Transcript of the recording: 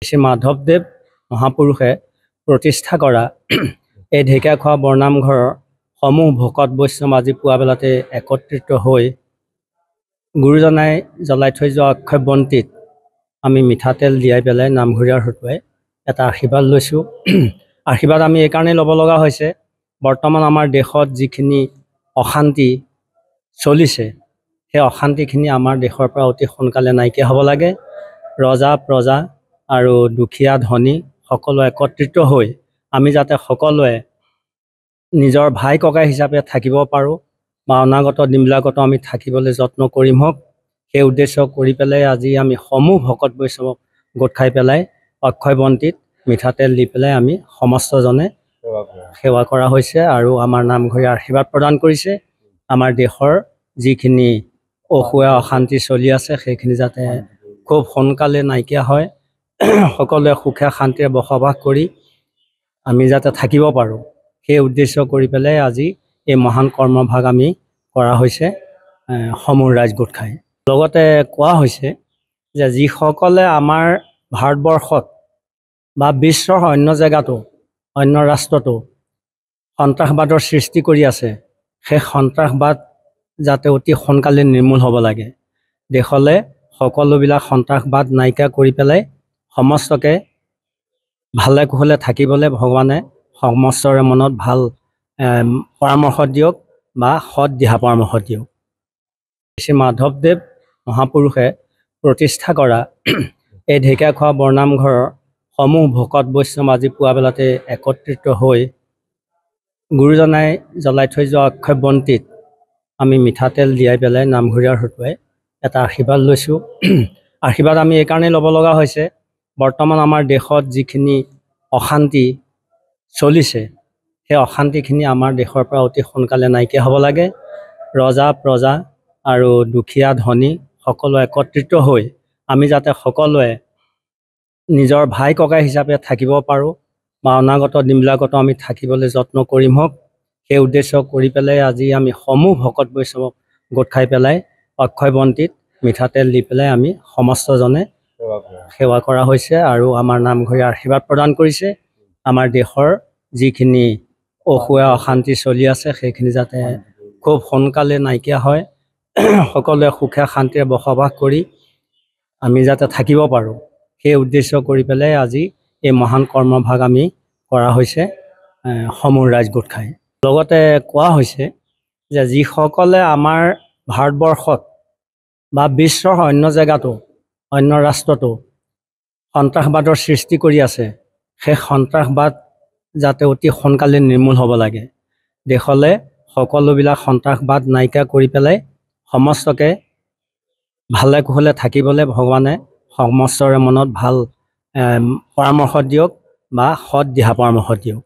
শ্ৰী মাধৱদেৱ মহাপুৰুষে প্ৰতিষ্ঠা কৰা এই ঢেকীয়াখোৱা বৰনামঘৰৰ সমূহ ভকত বৈষ্ণৱ আজি পুৱা বেলাতে একত্ৰিত হৈ গুৰুজনাই জ্বলাই থৈ যোৱা অক্ষয় বন্তিত আমি মিঠাতেল দিয়াই পেলাই নামঘৰীয়াৰ হতুৱাই এটা আশীৰ্বাদ লৈছোঁ। আশীৰ্বাদ আমি এইকাৰণেই ল'ব লগা হৈছে, বৰ্তমান আমাৰ দেশত যিখিনি অশান্তি চলিছে সেই অশান্তিখিনি আমাৰ দেশৰ পৰা অতি সোনকালে নাইকিয়া হ'ব লাগে। ৰজা প্ৰজা আৰু দুখীয়া ধনী সকলো একত্ৰিত হৈ আমি যাতে সকলোৱে নিজৰ ভাই ককাই হিচাপে থাকিব পাৰোঁ বা অনাগত দিনবিলাকতো আমি থাকিবলৈ যত্ন কৰিম হওক, সেই উদ্দেশ্য কৰি পেলাই আজি আমি সমূহ ভকত বৈষ্ণৱক গোট খাই পেলাই অক্ষয় বন্তিত মিঠাতেল দি পেলাই আমি সমস্তজনে সেৱা কৰা হৈছে আৰু আমাৰ নামঘৰীয়া আশীৰ্বাদ প্ৰদান কৰিছে। আমাৰ দেশৰ যিখিনি অসুয়া অশান্তি চলি আছে সেইখিনি যাতে খুব সোনকালে নাইকিয়া হয়, সকলোৱে সুখে শান্তিৰে বসবাস কৰি আমি যাতে থাকিব পাৰোঁ, সেই উদ্দেশ্য কৰি পেলাই আজি এই মহান কৰ্মভাগ আমি কৰা হৈছে সমূহ ৰাইজ গোট খাই। লগতে কোৱা হৈছে যে যিসকলে আমাৰ ভাৰতবৰ্ষত বা বিশ্বৰ অন্য জেগাতো অন্য ৰাষ্ট্ৰতো সন্ত্ৰাসবাদৰ সৃষ্টি কৰি আছে, সেই সন্ত্ৰাসবাদ যাতে অতি সোনকালে নিৰ্মূল হ'ব লাগে। দেশলৈ সকলোবিলাক সন্ত্ৰাসবাদ নাইকিয়া কৰি পেলাই সমস্তকে ভালে কুশলে থাকিবলৈ ভগৱানে সমস্তৰে মনত ভাল পৰামৰ্শ দিয়ক বা সৎ দিহা পৰামৰ্শ দিয়ক। শ্ৰী মাধৱদেৱ মহাপুৰুষে প্ৰতিষ্ঠা কৰা এই ঢেকীয়াখোৱা বৰনামঘৰৰ সমূহ ভকত বৈষ্ণৱ আজি পুৱা বেলাতে একত্ৰিত হৈ গুৰুজনাই জ্বলাই থৈ যোৱা অক্ষয় বন্তিত আমি মিঠাতেল দিয়াই পেলাই নামঘৰীয়াৰ হতুৱাই এটা আশীৰ্বাদ লৈছোঁ। আশীৰ্বাদ আমি এইকাৰণেই ল'ব লগা হৈছে, বৰ্তমান আমাৰ দেশত যিখিনি অশান্তি চলিছে সেই অশান্তিখিনি আমাৰ দেশৰ পৰা অতি সোনকালে নাইকিয়া হ'ব লাগে। ৰজা প্ৰজা আৰু দুখীয়া ধনী সকলো একত্ৰিত হৈ আমি যাতে সকলোৱে নিজৰ ভাই ককাই হিচাপে থাকিব পাৰোঁ বা অনাগত দিনবিলাকতো আমি থাকিবলৈ যত্ন কৰিম হওক, সেই উদ্দেশ্য কৰি পেলাই আজি আমি সমূহ ভকত বৈষ্ণৱক গোট খাই পেলাই অক্ষয় বন্তিত মিঠাতেল দি পেলাই আমি সমস্তজনে সেৱা কৰা হৈছে আৰু আমাৰ নামঘৰীয়া আশীৰ্বাদ প্ৰদান কৰিছে। আমাৰ দেশৰ যিখিনি অসুয়া অশান্তি চলি আছে সেইখিনি যাতে খুব সোনকালে নাইকিয়া হয়, সকলোৱে সুখে শান্তিৰে বসবাস কৰি আমি যাতে থাকিব পাৰোঁ, সেই উদ্দেশ্য কৰি পেলাই আজি এই মহান কৰ্মভাগ আমি কৰা হৈছে সমূহ ৰাইজ গোট খাই। লগতে কোৱা হৈছে যে যিসকলে আমাৰ ভাৰতবৰ্ষত বা বিশ্বৰ অন্য জেগাতো অন্য ৰাষ্ট্ৰতো সন্ত্ৰাসবাদৰ সৃষ্টি কৰি আছে, সেই সন্ত্ৰাসবাদ যাতে অতি সোনকালে নিৰ্মূল হ'ব লাগে। দেশলৈ সকলোবিলাক সন্ত্ৰাসবাদ নাইকিয়া কৰি পেলাই সমস্তকে ভালে কুশলে থাকিবলৈ ভগৱানে সমস্তৰে মনত ভাল পৰামৰ্শ দিয়ক বা সৎ দিহা পৰামৰ্শ দিয়ক।